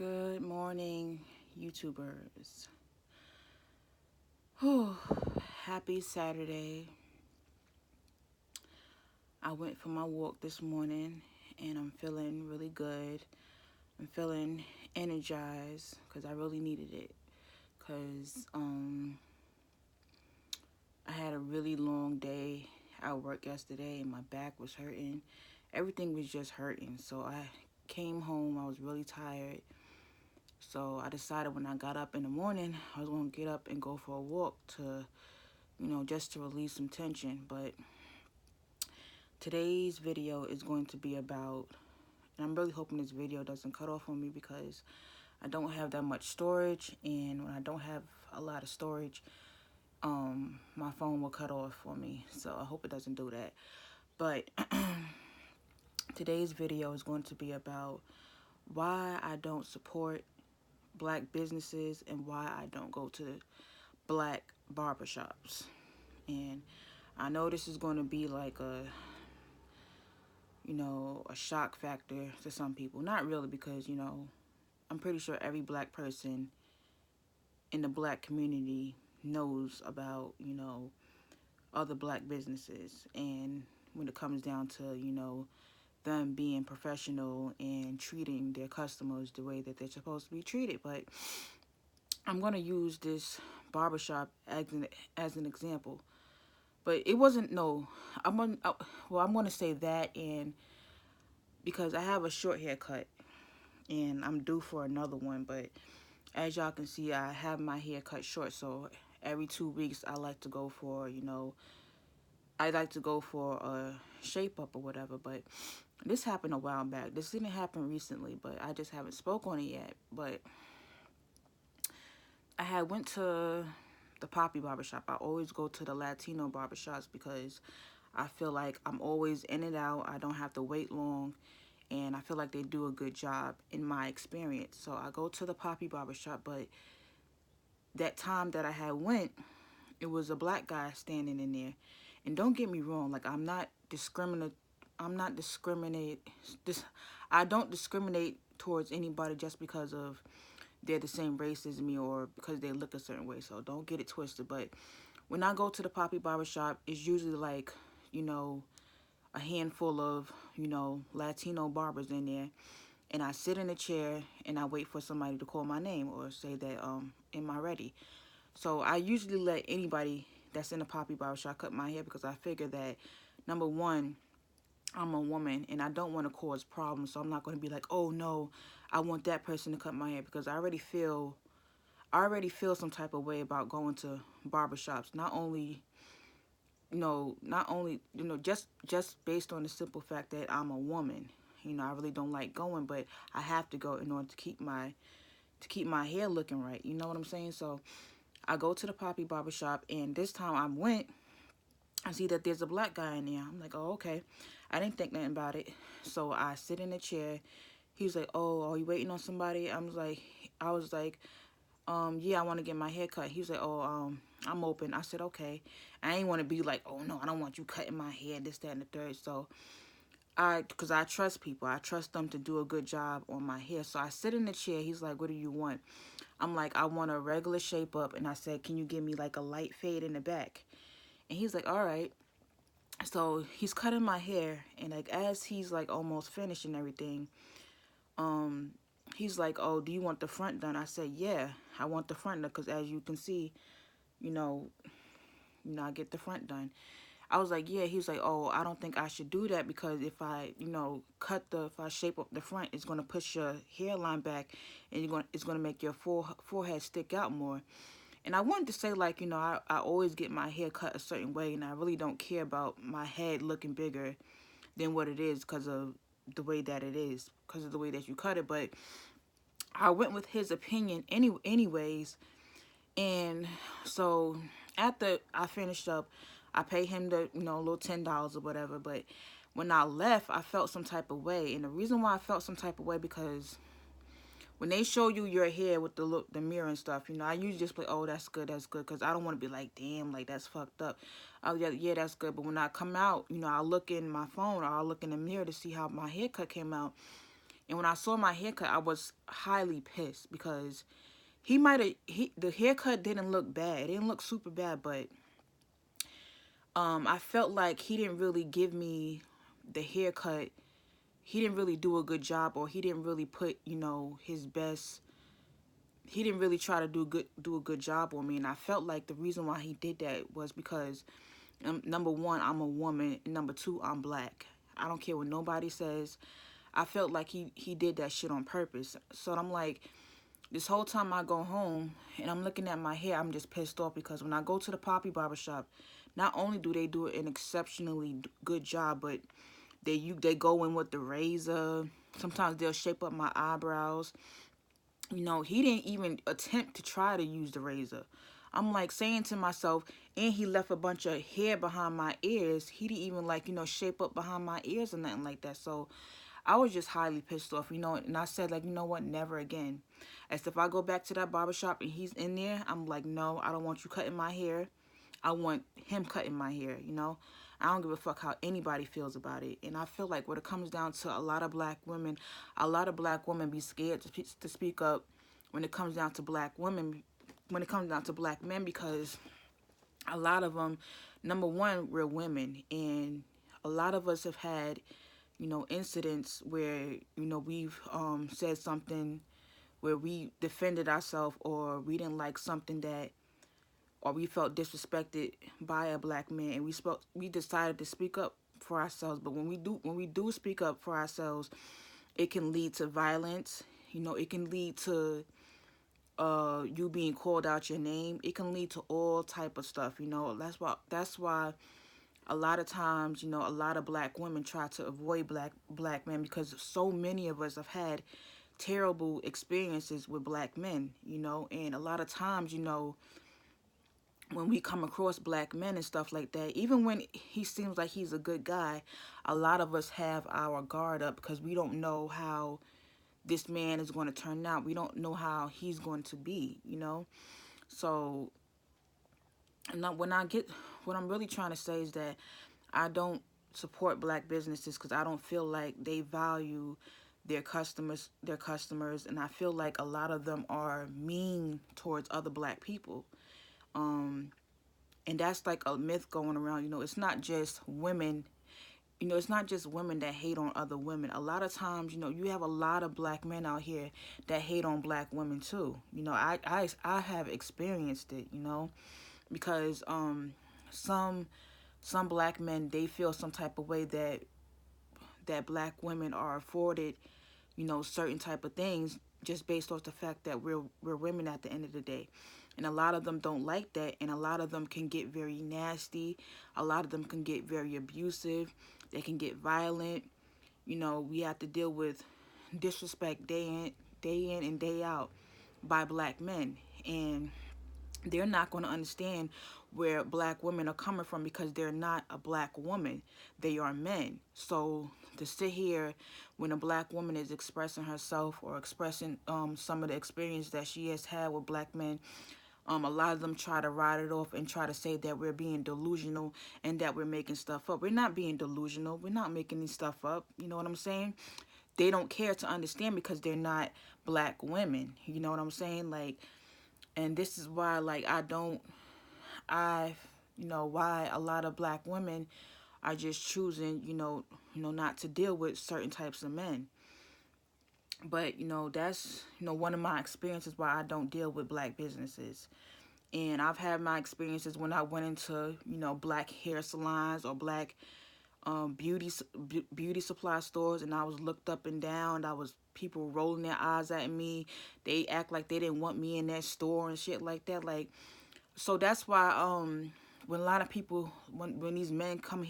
Good morning, YouTubers. Whew. Happy Saturday. I went for my walk this morning and I'm feeling really good. I'm feeling energized because I really needed it. Because I had a really long day at work yesterday and my back was hurting. Everything was just hurting. So I came home. I was really tired. So I decided when I got up in the morning, I was going to get up and go for a walk to, just to release some tension. But today's video is going to be about, and I'm really hoping this video doesn't cut off on me because I don't have that much storage. And when I don't have a lot of storage, my phone will cut off on me. So I hope it doesn't do that. But today's video is going to be about why I don't support black businesses and why I don't go to black barbershops. And I know this is going to be like a shock factor to some people. Not really, because I'm pretty sure every black person in the black community knows about other black businesses, and when it comes down to them being professional and treating their customers the way that they're supposed to be treated. But I'm going to use this barbershop as an example. But it wasn't, no, I'm going to say that, and because I have a short haircut and I'm due for another one. But as y'all can see, I have my hair cut short, so every 2 weeks I like to go for, a shape up or whatever. But this happened a while back. This didn't happen recently, but I just haven't spoke on it yet. But I had went to the Poppy barbershop. I always go to the Latino barbershops because I feel like I'm always in and out. I don't have to wait long, and I feel like they do a good job in my experience. So I go to the Poppy barbershop, but that time that I had went, it was a black guy standing in there. And don't get me wrong, like I don't discriminate towards anybody just because of they're the same race as me or because they look a certain way. So don't get it twisted. But when I go to the Poppy barbershop, it's usually like, a handful of, Latino barbers in there. And I sit in a chair and I wait for somebody to call my name or say that, am I ready? So I usually let anybody that's in the Poppy barbershop cut my hair because I figure that, number one, I'm a woman and I don't want to cause problems. So I'm not going to be like, oh no, I want that person to cut my hair, because I already feel some type of way about going to barbershops. Not only just based on the simple fact that I'm a woman. I really don't like going, but I have to go in order to keep my hair looking right. You know what I'm saying? So I go to the Poppy barbershop, and this time I went, I see that there's a black guy in there. I'm like, oh, okay. I didn't think nothing about it. So I sit in a chair. He was like, oh, are you waiting on somebody? I was like, yeah, I want to get my hair cut. He was like, oh, I'm open. I said, okay. I ain't want to be like, oh, no, I don't want you cutting my hair, this, that, and the third. So because I trust people. I trust them to do a good job on my hair. So I sit in the chair. He's like, what do you want? I'm like, I want a regular shape up. And I said, can you give me like a light fade in the back? And he's like, all right. So he's cutting my hair. And like, as he's like almost finished and everything, he's like, oh, do you want the front done? I said, yeah, I want the front done. Because as you can see, I get the front done. I was like, yeah. He was like, oh, I don't think I should do that because if I, if I shape up the front, it's going to push your hairline back and it's going to make your forehead stick out more. And I wanted to say, like, I always get my hair cut a certain way, and I really don't care about my head looking bigger than what it is because of the way that it is, because of the way that you cut it. But I went with his opinion anyways. And so after I finished up, I paid him the, little $10 or whatever. But when I left, I felt some type of way. And the reason why I felt some type of way, because when they show you your hair with the mirror and stuff, I usually just be like, oh, that's good, because I don't want to be like, damn, like, that's fucked up. Oh, yeah, that's good. But when I come out, I look in my phone or I look in the mirror to see how my haircut came out. And when I saw my haircut, I was highly pissed because the haircut didn't look bad. It didn't look super bad, but I felt like he didn't really give me the haircut. He didn't really do a good job, or he didn't really put, his best. He didn't really try to do a good job on me, and I felt like the reason why he did that was because number one, I'm a woman, and number two, I'm black. I don't care what nobody says. I felt like he did that shit on purpose. So I'm like, this whole time I go home and I'm looking at my hair, I'm just pissed off because when I go to the Poppy Barbershop, not only do they do an exceptionally good job, but they go in with the razor. Sometimes they'll shape up my eyebrows. He didn't even attempt to try to use the razor. I'm like saying to myself, and he left a bunch of hair behind my ears. He didn't even shape up behind my ears or nothing like that. So I was just highly pissed off, and I said, like, you know what, never again. As if I go back to that barbershop and he's in there, I'm like, no, I don't want you cutting my hair. I want him cutting my hair. I don't give a fuck how anybody feels about it. And I feel like when it comes down to a lot of black women be scared to speak up when it comes down to black women, when it comes down to black men, because a lot of them, number one, we're women, and a lot of us have had incidents where, we've said something where we defended ourselves, or we didn't like something or we felt disrespected by a black man, and we decided to speak up for ourselves. But when we do speak up for ourselves, it can lead to violence. It can lead to you being called out your name. It can lead to all type of stuff. That's why a lot of times, a lot of black women try to avoid black men, because so many of us have had terrible experiences with black men, and a lot of times, when we come across black men and stuff like that, even when he seems like he's a good guy, a lot of us have our guard up because we don't know how this man is going to turn out. We don't know how he's going to be. So what I'm really trying to say is that I don't support black businesses because I don't feel like they value their customers, and I feel like a lot of them are mean towards other black people. And that's like a myth going around. It's not just women. It's not just women that hate on other women. A lot of times, you have a lot of black men out here that hate on black women too. I have experienced it, because some black men, they feel some type of way that black women are afforded, certain type of things just based off the fact that we're women at the end of the day. And a lot of them don't like that, and a lot of them can get very nasty. A lot of them can get very abusive. They can get violent. We have to deal with disrespect day in and day out by black men. And they're not going to understand where black women are coming from because they're not a black woman. They are men. So to sit here when a black woman is expressing herself or expressing some of the experience that she has had with black men, a lot of them try to write it off and try to say that we're being delusional and that we're making stuff up. We're not being delusional. We're not making this stuff up. You know what I'm saying? They don't care to understand because they're not black women. You know what I'm saying? And this is why, why a lot of black women are just choosing, not to deal with certain types of men. But, that's, one of my experiences why I don't deal with black businesses. And I've had my experiences when I went into, black hair salons or black beauty supply stores, and I was looked up and down. I was people rolling their eyes at me. They act like they didn't want me in that store and shit like that. So that's why when a lot of people, when these men come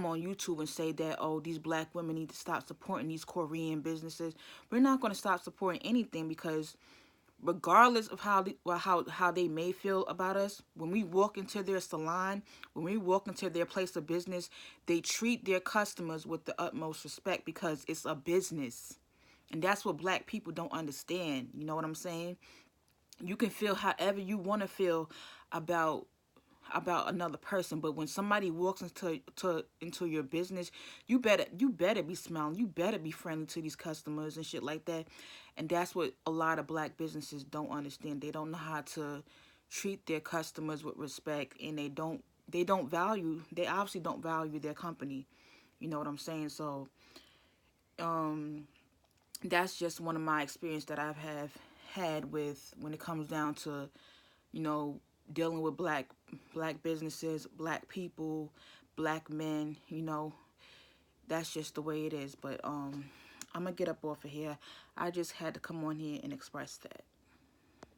on YouTube and say that, oh, these black women need to stop supporting these Korean businesses, we're not going to stop supporting anything, because regardless of how they may feel about us, when we walk into their salon, when we walk into their place of business, they treat their customers with the utmost respect because it's a business. And that's what black people don't understand. You know what I'm saying? You can feel however you want to feel about about another person. But when somebody walks into your business, you better be smiling, you better be friendly to these customers and shit like that. And that's what a lot of black businesses don't understand. They don't know how to treat their customers with respect, and they obviously don't value their company. You know what I'm saying? So um that's just one of my experience that I've have had with when it comes down to, you know, dealing with black businesses, black people, black men, you know. That's just the way it is. But I'm gonna get up off of here. I just had to come on here and express that.